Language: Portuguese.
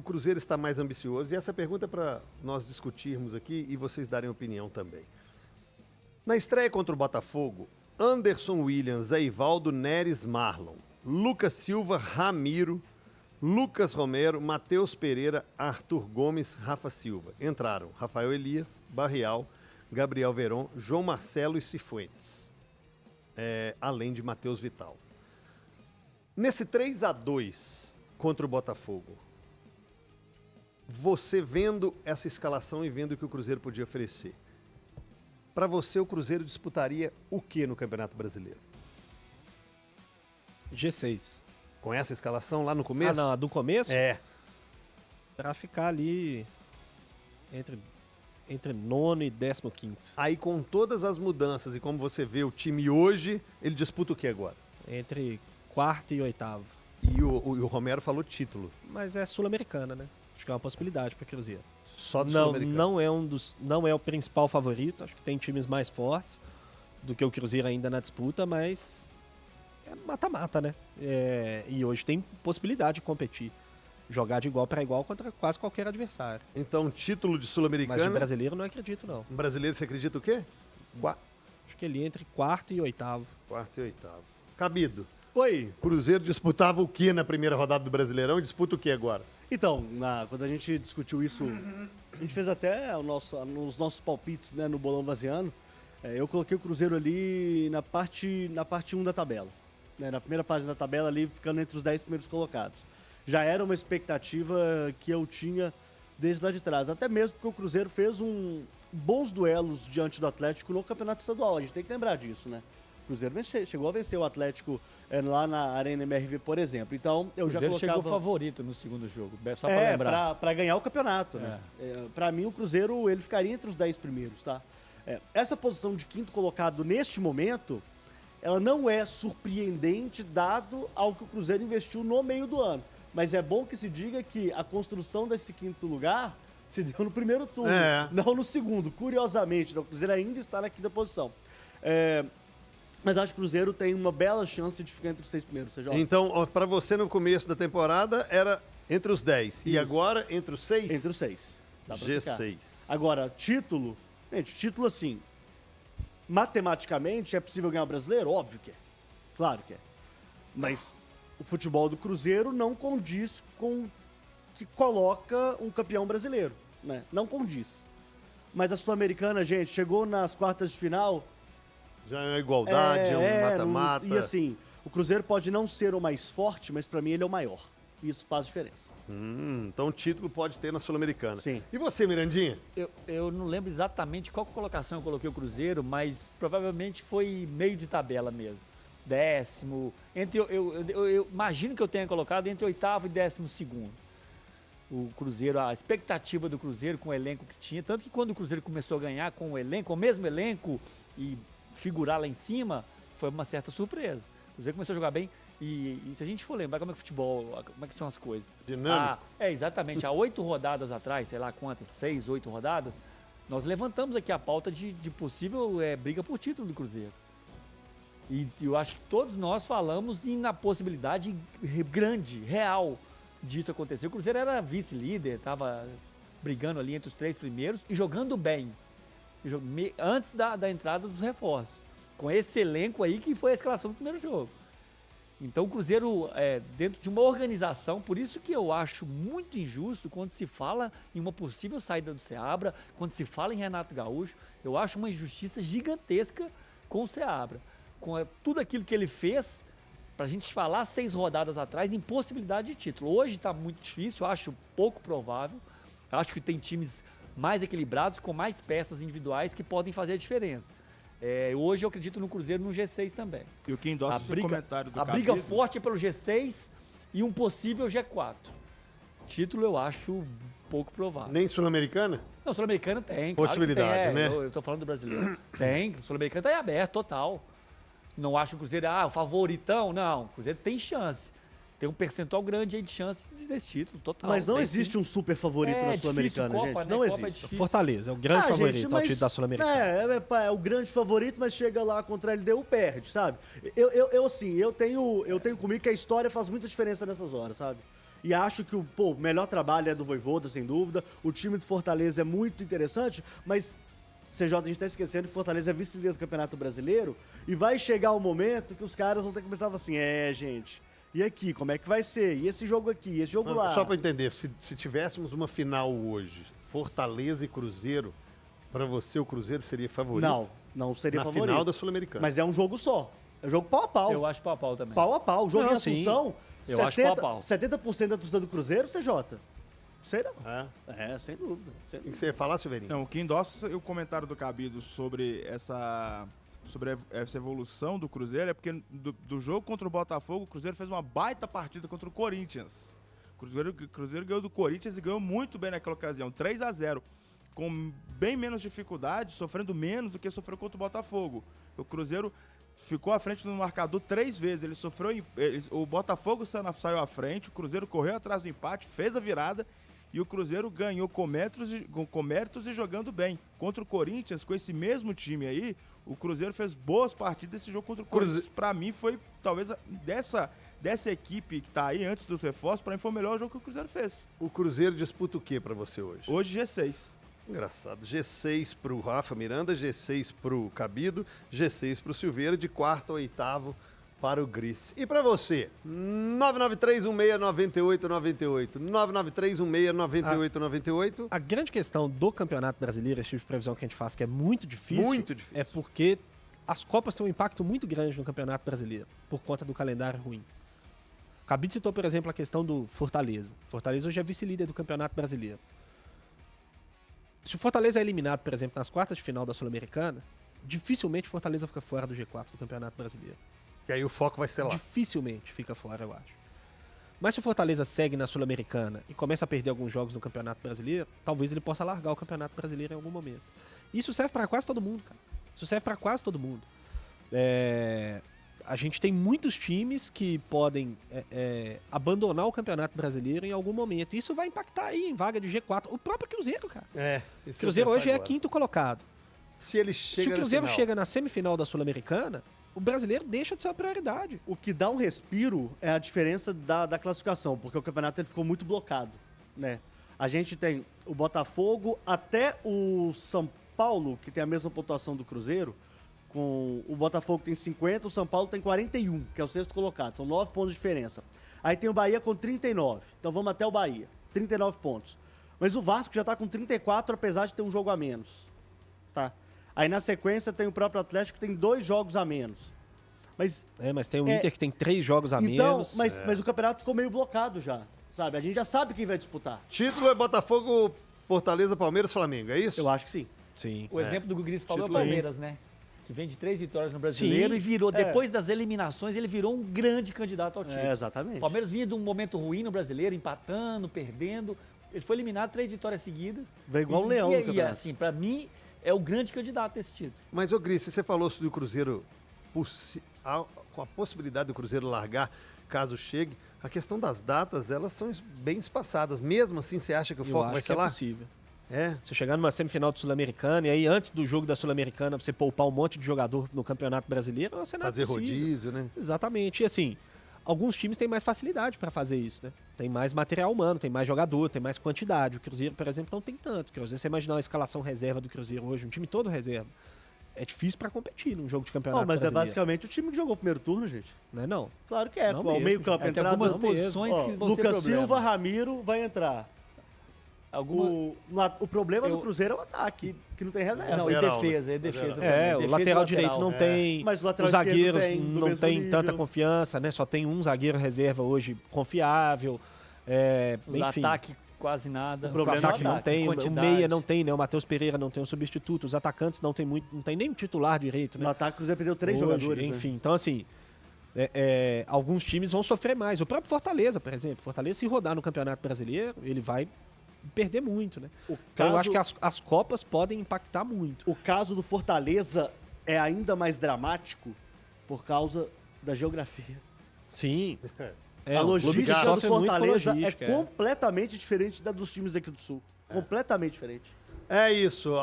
Cruzeiro está mais ambicioso? E essa pergunta é para nós discutirmos aqui e vocês darem opinião também. Na estreia contra o Botafogo, Anderson Williams, Eivaldo, Neres, Marlon, Lucas Silva, Ramiro, Lucas Romero, Matheus Pereira, Arthur Gomes, Rafa Silva. Entraram Rafael Elias, Barrial, Gabriel Veron, João Marcelo e Cifuentes. Além de Matheus Vital. Nesse 3-2 contra o Botafogo, você vendo essa escalação e vendo o que o Cruzeiro podia oferecer, para você o Cruzeiro disputaria o que no Campeonato Brasileiro? G6. Com essa escalação lá no começo? Ah, não, a do começo? É. Pra ficar ali entre nono e 15º. Aí com todas as mudanças e como você vê o time hoje, ele disputa o que agora? Entre quarto e oitavo. E o Romero falou título. Mas é sul-americana, né? Acho que é uma possibilidade para Cruzeiro. Só do Não, sul-americano. não é o principal favorito. Acho que tem times mais fortes do que o Cruzeiro ainda na disputa, mas é mata-mata, né? E hoje tem possibilidade de competir. Jogar de igual para igual contra quase qualquer adversário. Então, título de Mas sul-americano. de brasileiro não acredito, não. Um brasileiro, você acredita o quê? Acho que ele entre quarto e oitavo. Quarto e oitavo. Cabido. Oi. Cruzeiro disputava o que na primeira rodada do Brasileirão e disputa o que agora? Então, quando a gente discutiu isso, a gente fez até nos nossos palpites, né, no Bolão Vaziano. Eu coloquei o Cruzeiro ali na parte 1 da tabela. Né, na primeira página da tabela ali, ficando entre os 10 primeiros colocados. Já era uma expectativa que eu tinha desde lá de trás. Até mesmo porque o Cruzeiro fez bons duelos diante do Atlético no Campeonato Estadual. A gente tem que lembrar disso, né? O Cruzeiro chegou a vencer o Atlético lá na Arena MRV, por exemplo. Então, eu já colocava... O Cruzeiro chegou favorito no segundo jogo, só pra lembrar. Pra ganhar o campeonato, né? Pra mim, o Cruzeiro, ele ficaria entre os 10 primeiros, tá? Essa posição de quinto colocado neste momento, ela não é surpreendente dado ao que o Cruzeiro investiu no meio do ano. Mas é bom que se diga que a construção desse quinto lugar se deu no primeiro turno, não no segundo. Curiosamente, né? O Cruzeiro ainda está na quinta posição. Mas acho que o Cruzeiro tem uma bela chance de ficar entre os 6 primeiros. Então, para você no começo da temporada era entre os 10. Isso. E agora entre os 6? Entre os 6. G6. Agora, título... Gente, título assim... Matematicamente, é possível ganhar o brasileiro? Óbvio que é. Claro que é. Mas o futebol do Cruzeiro não condiz com que coloca um campeão brasileiro, né? Não condiz. Mas a Sul-Americana, gente, chegou nas quartas de final... Já é uma igualdade, é um mata-mata. E assim, o Cruzeiro pode não ser o mais forte, mas pra mim ele é o maior. E isso faz diferença. Então o título pode ter na Sul-Americana. Sim. E você, Mirandinha? Eu não lembro exatamente qual colocação eu coloquei o Cruzeiro, mas provavelmente foi meio de tabela mesmo. 10º. Eu imagino que eu tenha colocado entre 8º e 12º. O Cruzeiro, a expectativa do Cruzeiro com o elenco que tinha. Tanto que quando o Cruzeiro começou a ganhar com o mesmo elenco e figurar lá em cima, foi uma certa surpresa. O Cruzeiro começou a jogar bem e se a gente for lembrar como é que o futebol, como é que são as coisas. Dinâmico. Exatamente. Há 8 rodadas atrás, sei lá quantas, 6, 8 rodadas, nós levantamos aqui a pauta de possível briga por título do Cruzeiro. E eu acho que todos nós falamos na possibilidade grande, real, disso acontecer. O Cruzeiro era vice-líder, estava brigando ali entre os 3 primeiros e jogando bem. Antes da entrada dos reforços. Com esse elenco aí que foi a escalação do primeiro jogo. Então o Cruzeiro, dentro de uma organização, por isso que eu acho muito injusto quando se fala em uma possível saída do Seabra, quando se fala em Renato Gaúcho, eu acho uma injustiça gigantesca com o Seabra. Com tudo aquilo que ele fez, pra gente falar 6 rodadas atrás, impossibilidade de título. Hoje tá muito difícil, eu acho pouco provável. Acho que tem times mais equilibrados, com mais peças individuais que podem fazer a diferença. Hoje eu acredito no Cruzeiro no G6 também. E o que endossa esse comentário do A briga forte é pelo G6 e um possível G4. Título eu acho pouco provável. Nem Sul-Americana? Não, Sul-Americana tem. Possibilidade, claro que tem, né? Eu tô falando do brasileiro. Tem, Sul-Americana tá em aberto, total. Não acho que o Cruzeiro o favoritão, não. O Cruzeiro tem chance. Tem um percentual grande aí de chance desse título, total. Mas não existe um super favorito na Sul-Americana, gente. Copa, Não né? Copa existe. Fortaleza é o grande favorito gente, ao título da Sul-Americana. É o grande favorito, mas chega lá contra a LDU, perde, sabe? Eu tenho comigo que a história faz muita diferença nessas horas, sabe? e acho que o melhor trabalho é do Vojvoda, sem dúvida. O time do Fortaleza é muito interessante, mas CJ, a gente tá esquecendo que Fortaleza é vice-líder do Campeonato Brasileiro e vai chegar um momento que os caras vão ter que começar a falar assim, gente, e aqui, como é que vai ser? E esse jogo aqui, esse jogo lá? Só para entender, se tivéssemos uma final hoje, Fortaleza e Cruzeiro, para você o Cruzeiro seria favorito? Não seria na favorito. final da Sul-Americana. Mas é um jogo só. É um jogo pau a pau. Eu acho pau a pau também. Pau a pau. O jogo Não, em Assunção, Eu acho pau a pau. 70% da torcida do Cruzeiro, CJ? Sei não. É. Sem dúvida. Sem O que dúvida. você ia falar, Silveirinho? Não, o que endossa o comentário do Cabido sobre essa evolução do Cruzeiro é porque do jogo contra o Botafogo, o Cruzeiro fez uma baita partida contra o Corinthians. O Cruzeiro ganhou do Corinthians e ganhou muito bem naquela ocasião, 3-0, com bem menos dificuldade, sofrendo menos do que sofreu contra o Botafogo. O Cruzeiro ficou à frente no marcador 3 vezes, o Botafogo saiu à frente, o Cruzeiro correu atrás do empate, fez a virada, e o Cruzeiro ganhou com méritos e jogando bem. Contra o Corinthians, com esse mesmo time aí, o Cruzeiro fez boas partidas nesse jogo contra o Corinthians. Pra mim, foi, talvez, dessa equipe que tá aí antes dos reforços, pra mim foi o melhor jogo que o Cruzeiro fez. O Cruzeiro disputa o que para você hoje? Hoje, G6. Engraçado. G6 pro Rafa Miranda, G6 pro Cabido, G6 pro Silveira, de quarto a oitavo para o Gris. E para você? 993169898. 993169898. A grande questão do Campeonato Brasileiro, esse tipo de previsão que a gente faz, que é muito difícil, é porque as Copas têm um impacto muito grande no Campeonato Brasileiro, por conta do calendário ruim. O Cabido citou, por exemplo, a questão do Fortaleza. Fortaleza hoje é vice-líder do Campeonato Brasileiro. Se o Fortaleza é eliminado, por exemplo, nas quartas de final da Sul-Americana, dificilmente o Fortaleza fica fora do G4 do Campeonato Brasileiro. E aí o foco vai ser lá. Dificilmente fica fora, eu acho. Mas se o Fortaleza segue na Sul-Americana e começa a perder alguns jogos no Campeonato Brasileiro, talvez ele possa largar o Campeonato Brasileiro em algum momento. Isso serve para quase todo mundo, cara. Isso serve para quase todo mundo. A gente tem muitos times que podem abandonar o Campeonato Brasileiro em algum momento. Isso vai impactar aí em vaga de G4. O próprio Cruzeiro, cara. O Cruzeiro hoje é quinto colocado. Se o Cruzeiro chega na semifinal da Sul-Americana, o brasileiro deixa de ser uma prioridade. O que dá um respiro é a diferença da classificação, porque o campeonato ele ficou muito blocado, né? A gente tem o Botafogo até o São Paulo, que tem a mesma pontuação do Cruzeiro, com o Botafogo tem 50, o São Paulo tem 41, que é o sexto colocado, são 9 pontos de diferença. Aí tem o Bahia com 39, então vamos até o Bahia, 39 pontos. Mas o Vasco já tá com 34, apesar de ter um jogo a menos, tá? Aí na sequência tem o próprio Atlético que tem 2 jogos a menos. Mas tem o Inter que tem 3 jogos a menos. Mas o campeonato ficou meio blocado já, sabe? A gente já sabe quem vai disputar. Título é Botafogo, Fortaleza, Palmeiras, Flamengo, é isso? Eu acho que sim. Sim. O exemplo do Gris falou é o Título aí. Palmeiras, né? Que vem de 3 vitórias no Brasileiro e virou, depois das eliminações, ele virou um grande candidato ao título. Exatamente. O Palmeiras vinha de um momento ruim no Brasileiro, empatando, perdendo. Ele foi eliminado 3 vitórias seguidas. Vai igual o Leão no E campeonato. assim, pra mim, é o grande candidato desse título. Mas, ô Gris, você falou do Cruzeiro com a possibilidade do Cruzeiro largar caso chegue. A questão das datas, elas são bem espaçadas. Mesmo assim, você acha que o foco vai ser lá? É possível. É. Você chegar numa semifinal do Sul-Americana e aí antes do jogo da Sul-Americana você poupar um monte de jogador no Campeonato Brasileiro, é um cenário Fazer possível. rodízio, né? Exatamente. E assim, alguns times têm mais facilidade para fazer isso, né? Tem mais material humano, tem mais jogador, tem mais quantidade. O Cruzeiro, por exemplo, não tem tanto. O Cruzeiro, você imaginar uma escalação reserva do Cruzeiro hoje, um time todo reserva, é difícil para competir num jogo de campeonato Mas brasileiro. é basicamente o time que jogou o primeiro turno, gente. Não é não? Claro que é. Não Pô, o mesmo. meio-campo Tem entrada. algumas não mesmo. posições que vão ser Lucas problema. Silva, Ramiro vai entrar. O problema do Cruzeiro é o ataque, que não tem reserva. Não, e Lateral, defesa, né? e defesa Lateral. também. O Defesa e lateral direito não tem. Mas o lateral Os zagueiros esquerdo tem, do não mesmo tem nível. tanta confiança, né? Só tem um zagueiro reserva hoje confiável. O Enfim. ataque, quase nada. O O problema é o ataque não ataque, tem, o quantidade. meia não tem, né? O Matheus Pereira não tem um substituto, os atacantes não tem muito, não tem nem um titular direito, né? No ataque, o Cruzeiro perdeu 3 Hoje, jogadores. enfim, então assim, alguns times vão sofrer mais. O próprio Fortaleza, por exemplo. Fortaleza, se rodar no Campeonato Brasileiro, ele vai perder muito, né? Então eu acho que as Copas podem impactar muito. O caso do Fortaleza é ainda mais dramático por causa da geografia. Sim. A o clube logística do sofre muito com Fortaleza logística, é completamente diferente da dos times aqui do Sul. Completamente diferente. É isso.